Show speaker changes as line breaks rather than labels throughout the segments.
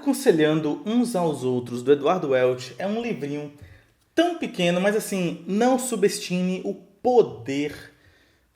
Aconselhando uns aos outros, do Eduardo Welch, é um livrinho tão pequeno, mas assim, não subestime o poder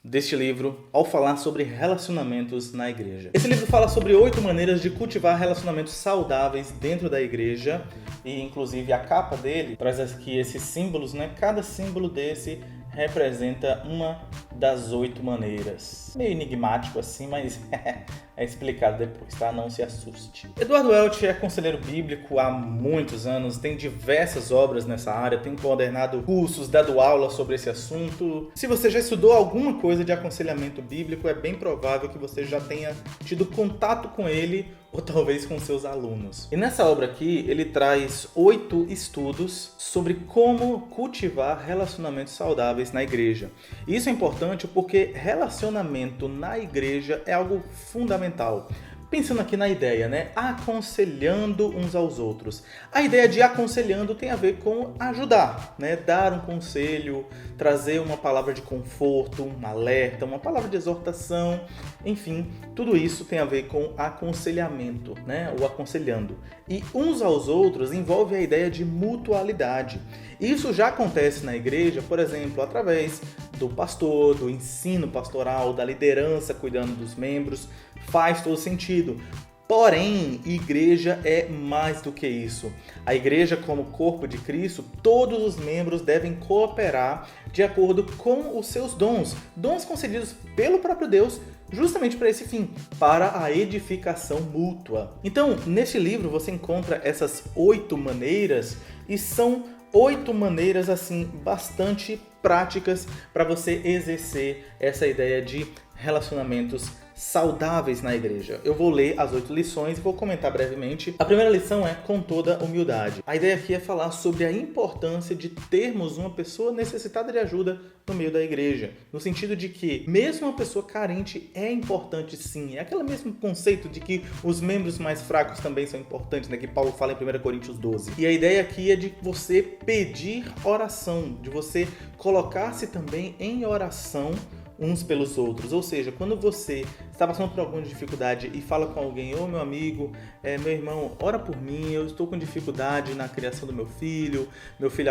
deste livro ao falar sobre relacionamentos na igreja. Esse livro fala sobre 8 maneiras de cultivar relacionamentos saudáveis dentro da igreja e inclusive a capa dele traz aqui esses símbolos, né? Cada símbolo desse representa uma das 8 maneiras. Meio enigmático assim, mas é explicado depois, tá? Não se assuste. Eduardo Welch é conselheiro bíblico há muitos anos, tem diversas obras nessa área, tem coordenado cursos, dado aula sobre esse assunto. Se você já estudou alguma coisa de aconselhamento bíblico, é bem provável que você já tenha tido contato com ele ou talvez com seus alunos. E nessa obra aqui, ele traz 8 estudos sobre como cultivar relacionamentos saudáveis na igreja. E isso é importante porque relacionamento na igreja é algo fundamental. Pensando aqui na ideia, né? Aconselhando uns aos outros. A ideia de aconselhando tem a ver com ajudar, né? Dar um conselho, trazer uma palavra de conforto, um alerta, uma palavra de exortação, enfim, tudo isso tem a ver com aconselhamento, né? Ou aconselhando. E uns aos outros envolve a ideia de mutualidade. Isso já acontece na igreja, por exemplo, através do pastor, do ensino pastoral, da liderança cuidando dos membros, faz todo sentido. Porém, igreja é mais do que isso. A igreja, como corpo de Cristo, todos os membros devem cooperar de acordo com os seus dons, dons concedidos pelo próprio Deus, justamente para esse fim, para a edificação mútua. Então, neste livro você encontra essas 8 maneiras e são 8 maneiras assim bastante práticas para você exercer essa ideia de relacionamentos saudáveis na igreja. Eu vou ler as 8 lições e vou comentar brevemente. A primeira lição é com toda humildade. A ideia aqui é falar sobre a importância de termos uma pessoa necessitada de ajuda no meio da igreja, no sentido de que mesmo uma pessoa carente é importante sim. É aquele mesmo conceito de que os membros mais fracos também são importantes, né, que Paulo fala em 1 Coríntios 12. E a ideia aqui é de você pedir oração, de você colocar-se também em oração uns pelos outros. Ou seja, quando você está passando por alguma dificuldade e fala com alguém, ô meu amigo, meu irmão, ora por mim, eu estou com dificuldade na criação do meu filho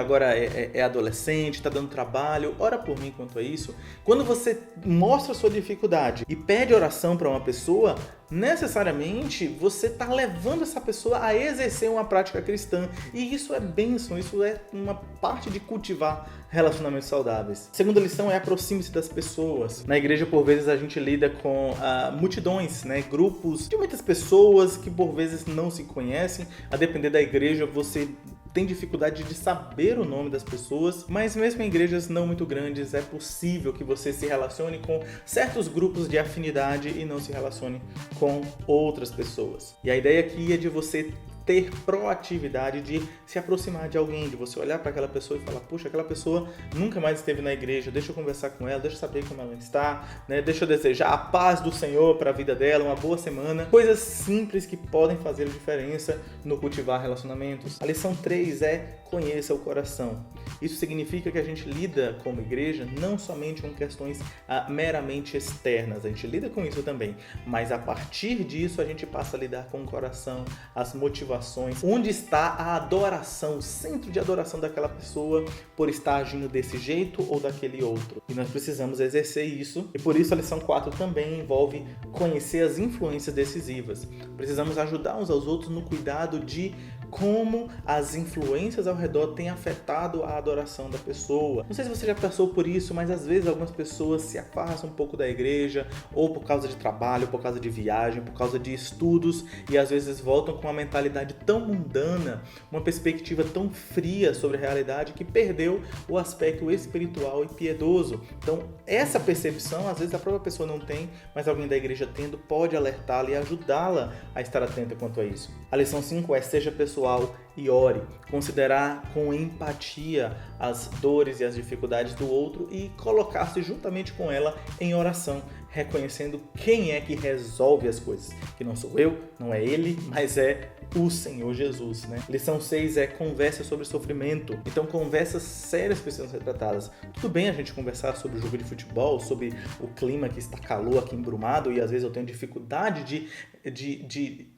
agora é adolescente, está dando trabalho, ora por mim quanto a isso. Quando você mostra a sua dificuldade e pede oração para uma pessoa, necessariamente você está levando essa pessoa a exercer uma prática cristã. E isso é bênção, isso é uma parte de cultivar relacionamentos saudáveis. A segunda lição é aproxime-se das pessoas. Na igreja, por vezes, a gente lida com multidões, né? Grupos de muitas pessoas que por vezes não se conhecem. A depender da igreja, você tem dificuldade de saber o nome das pessoas, mas mesmo em igrejas não muito grandes é possível que você se relacione com certos grupos de afinidade e não se relacione com outras pessoas. E a ideia aqui é de você ter proatividade de se aproximar de alguém, de você olhar para aquela pessoa e falar, puxa, aquela pessoa nunca mais esteve na igreja, deixa eu conversar com ela, deixa eu saber como ela está, né? Deixa eu desejar a paz do Senhor para a vida dela, uma boa semana. Coisas simples que podem fazer a diferença no cultivar relacionamentos. A lição 3 é conheça o coração. Isso significa que a gente lida como igreja não somente com questões meramente externas, a gente lida com isso também, mas a partir disso a gente passa a lidar com o coração, as motivações, onde está a adoração, o centro de adoração daquela pessoa por estar agindo desse jeito ou daquele outro. E nós precisamos exercer isso, e por isso a lição 4 também envolve conhecer as influências decisivas. Precisamos ajudar uns aos outros no cuidado de como as influências ao redor têm afetado a adoração da pessoa. Não sei se você já passou por isso, mas às vezes algumas pessoas se afastam um pouco da igreja, ou por causa de trabalho, por causa de viagem, por causa de estudos, e às vezes voltam com uma mentalidade tão mundana, uma perspectiva tão fria sobre a realidade, que perdeu o aspecto espiritual e piedoso. Então, essa percepção, às vezes a própria pessoa não tem, mas alguém da igreja tendo, pode alertá-la e ajudá-la a estar atenta quanto a isso. A lição 5 é: seja pessoal e ore. Considerar com empatia as dores e as dificuldades do outro e colocar-se juntamente com ela em oração, reconhecendo quem é que resolve as coisas. Que não sou eu, não é ele, mas é o Senhor Jesus, né? Lição 6 é conversa sobre sofrimento. Então, conversas sérias precisam ser tratadas. Tudo bem a gente conversar sobre o jogo de futebol, sobre o clima que está calor aqui em Brumado, e às vezes eu tenho dificuldade de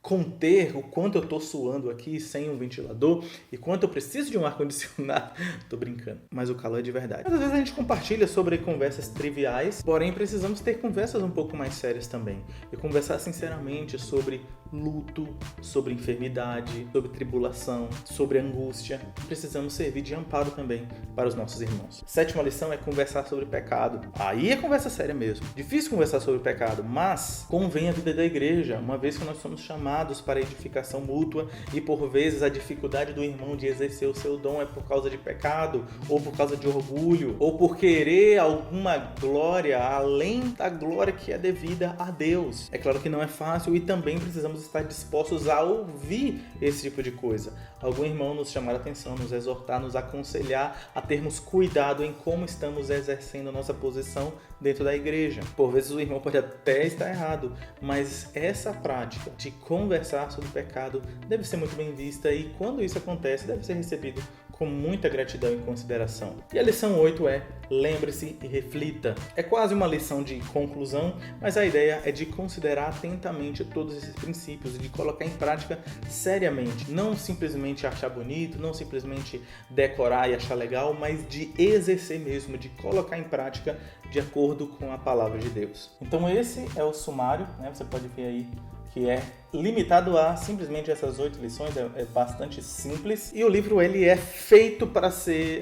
conter o quanto eu estou suando aqui sem um ventilador e quanto eu preciso de um ar-condicionado. Tô brincando, mas o calor é de verdade. Às vezes a gente compartilha sobre conversas triviais, porém precisamos ter conversas um pouco mais sérias também. E conversar sinceramente sobre luto, sobre enfermidade, sobre tribulação, sobre angústia. Precisamos servir de amparo também para os nossos irmãos. Sétima lição é conversar sobre pecado. Aí é conversa séria mesmo. Difícil conversar sobre pecado, mas convém a vida da igreja, uma vez que nós somos chamados para a edificação mútua e por vezes a dificuldade do irmão de exercer o seu dom é por causa de pecado, ou por causa de orgulho, ou por querer alguma glória além da glória que é devida a Deus. É claro que não é fácil e também precisamos estar dispostos a ouvir esse tipo de coisa. Algum irmão nos chamar a atenção, nos exortar, nos aconselhar a termos cuidado em como estamos exercendo a nossa posição dentro da igreja. Por vezes o irmão pode até estar errado, mas essa prática de conversar sobre pecado deve ser muito bem vista e quando isso acontece deve ser recebido com muita gratidão e consideração. E a lição 8 é: lembre-se e reflita. É quase uma lição de conclusão, mas a ideia é de considerar atentamente todos esses princípios e de colocar em prática seriamente. Não simplesmente achar bonito, não simplesmente decorar e achar legal, mas de exercer mesmo, de colocar em prática de acordo com a palavra de Deus. Então esse é o sumário, né? Você pode ver aí que é limitado a simplesmente essas 8 lições, é bastante simples. E o livro ele é feito para ser,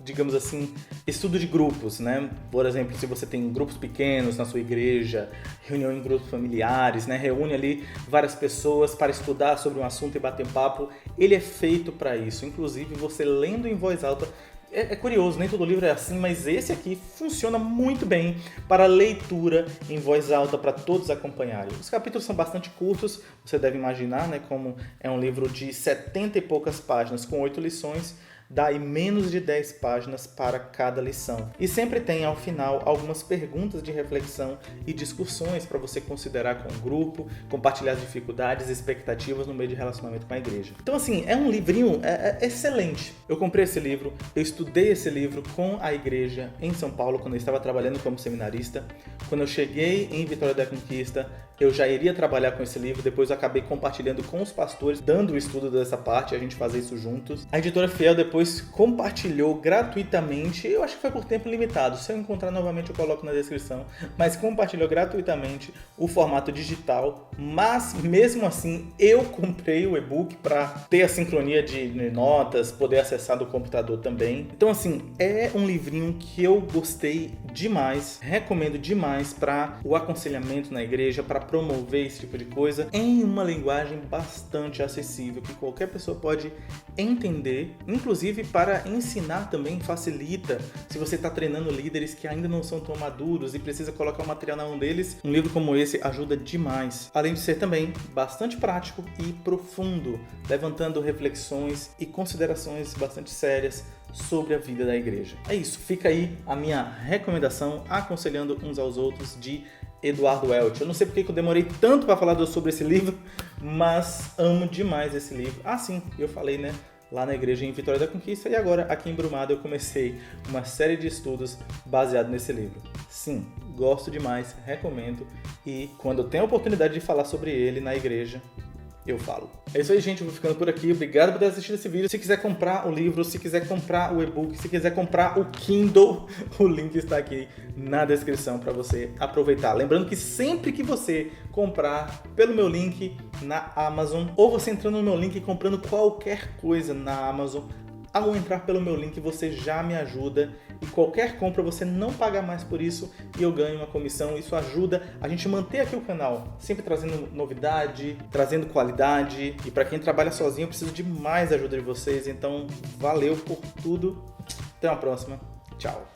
digamos assim, estudo de grupos, né? Por exemplo, se você tem grupos pequenos na sua igreja, reunião em grupos familiares, né? Reúne ali várias pessoas para estudar sobre um assunto e bater papo, ele é feito para isso. Inclusive, você lendo em voz alta, é curioso, nem todo livro é assim, mas esse aqui funciona muito bem para leitura em voz alta para todos acompanharem. Os capítulos são bastante curtos, você deve imaginar, né, como é um livro de 70 e poucas páginas com 8 lições, dá aí menos de 10 páginas para cada lição. E sempre tem ao final algumas perguntas de reflexão e discussões para você considerar com o grupo, compartilhar as dificuldades e expectativas no meio de relacionamento com a igreja. Então assim, é um livrinho excelente. Eu comprei esse livro, eu estudei esse livro com a igreja em São Paulo quando eu estava trabalhando como seminarista. Quando eu cheguei em Vitória da Conquista, eu já iria trabalhar com esse livro, depois eu acabei compartilhando com os pastores, dando o estudo dessa parte, a gente fazer isso juntos. A editora Fiel depois compartilhou gratuitamente, eu acho que foi por tempo limitado, se eu encontrar novamente eu coloco na descrição, mas compartilhou gratuitamente o formato digital, mas mesmo assim eu comprei o e-book para ter a sincronia de notas, poder acessar do computador também. Então assim, é um livrinho que eu gostei demais, recomendo demais para o aconselhamento na igreja, para promover esse tipo de coisa em uma linguagem bastante acessível que qualquer pessoa pode entender, inclusive para ensinar também facilita. Se você está treinando líderes que ainda não são tão maduros e precisa colocar o material na mão deles, um livro como esse ajuda demais. Além de ser também bastante prático e profundo, levantando reflexões e considerações bastante sérias sobre a vida da igreja. É isso, fica aí a minha recomendação, aconselhando uns aos outros, de Eduardo Welch. Eu não sei porque que eu demorei tanto para falar sobre esse livro, mas amo demais esse livro. Ah, sim, eu falei, né? Lá na igreja em Vitória da Conquista e agora aqui em Brumado eu comecei uma série de estudos baseado nesse livro. Sim, gosto demais, recomendo e quando eu tenho a oportunidade de falar sobre ele na igreja, eu falo. É isso aí, gente. Eu vou ficando por aqui. Obrigado por ter assistido esse vídeo. Se quiser comprar o livro, se quiser comprar o e-book, se quiser comprar o Kindle, o link está aqui na descrição para você aproveitar. Lembrando que sempre que você comprar pelo meu link na Amazon, ou você entrando no meu link e comprando qualquer coisa na Amazon, ao entrar pelo meu link você já me ajuda e qualquer compra você não paga mais por isso e eu ganho uma comissão. Isso ajuda a gente manter aqui o canal, sempre trazendo novidade, trazendo qualidade. E para quem trabalha sozinho eu preciso de mais ajuda de vocês, então valeu por tudo. Até uma próxima. Tchau.